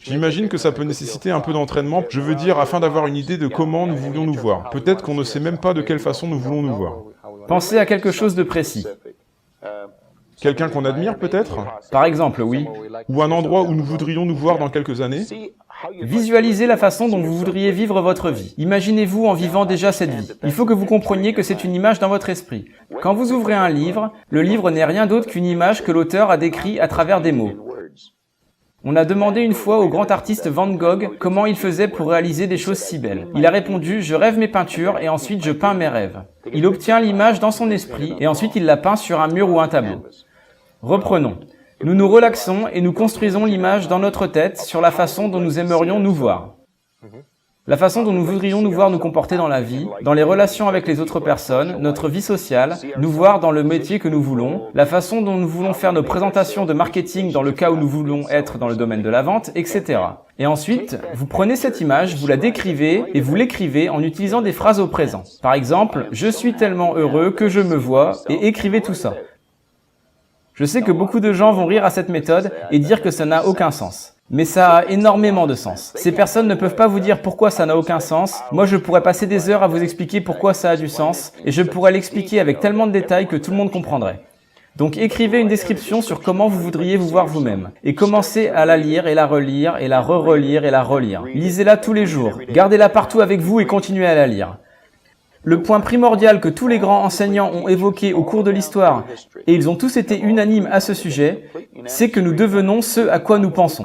J'imagine que ça peut nécessiter un peu d'entraînement, je veux dire, afin d'avoir une idée de comment nous voulons nous voir. Peut-être qu'on ne sait même pas de quelle façon nous voulons nous voir. Pensez à quelque chose de précis. Quelqu'un qu'on admire, peut-être? Par exemple, oui. Ou un endroit où nous voudrions nous voir dans quelques années? Visualisez la façon dont vous voudriez vivre votre vie. Imaginez-vous en vivant déjà cette vie. Il faut que vous compreniez que c'est une image dans votre esprit. Quand vous ouvrez un livre, le livre n'est rien d'autre qu'une image que l'auteur a décrite à travers des mots. On a demandé une fois au grand artiste Van Gogh comment il faisait pour réaliser des choses si belles. Il a répondu « Je rêve mes peintures et ensuite je peins mes rêves ». Il obtient l'image dans son esprit et ensuite il la peint sur un mur ou un tableau. Reprenons. Nous nous relaxons et nous construisons l'image dans notre tête sur la façon dont nous aimerions nous voir. La façon dont nous voudrions nous voir nous comporter dans la vie, dans les relations avec les autres personnes, notre vie sociale, nous voir dans le métier que nous voulons, la façon dont nous voulons faire nos présentations de marketing dans le cas où nous voulons être dans le domaine de la vente, etc. Et ensuite, vous prenez cette image, vous la décrivez et vous l'écrivez en utilisant des phrases au présent. Par exemple, « Je suis tellement heureux que je me vois » et écrivez tout ça. Je sais que beaucoup de gens vont rire à cette méthode et dire que ça n'a aucun sens. Mais ça a énormément de sens. Ces personnes ne peuvent pas vous dire pourquoi ça n'a aucun sens. Moi, je pourrais passer des heures à vous expliquer pourquoi ça a du sens, et je pourrais l'expliquer avec tellement de détails que tout le monde comprendrait. Donc écrivez une description sur comment vous voudriez vous voir vous-même, et commencez à la lire et la relire, et la re-relire et la relire. Lisez-la tous les jours, gardez-la partout avec vous et continuez à la lire. Le point primordial que tous les grands enseignants ont évoqué au cours de l'histoire, et ils ont tous été unanimes à ce sujet, c'est que nous devenons ce à quoi nous pensons.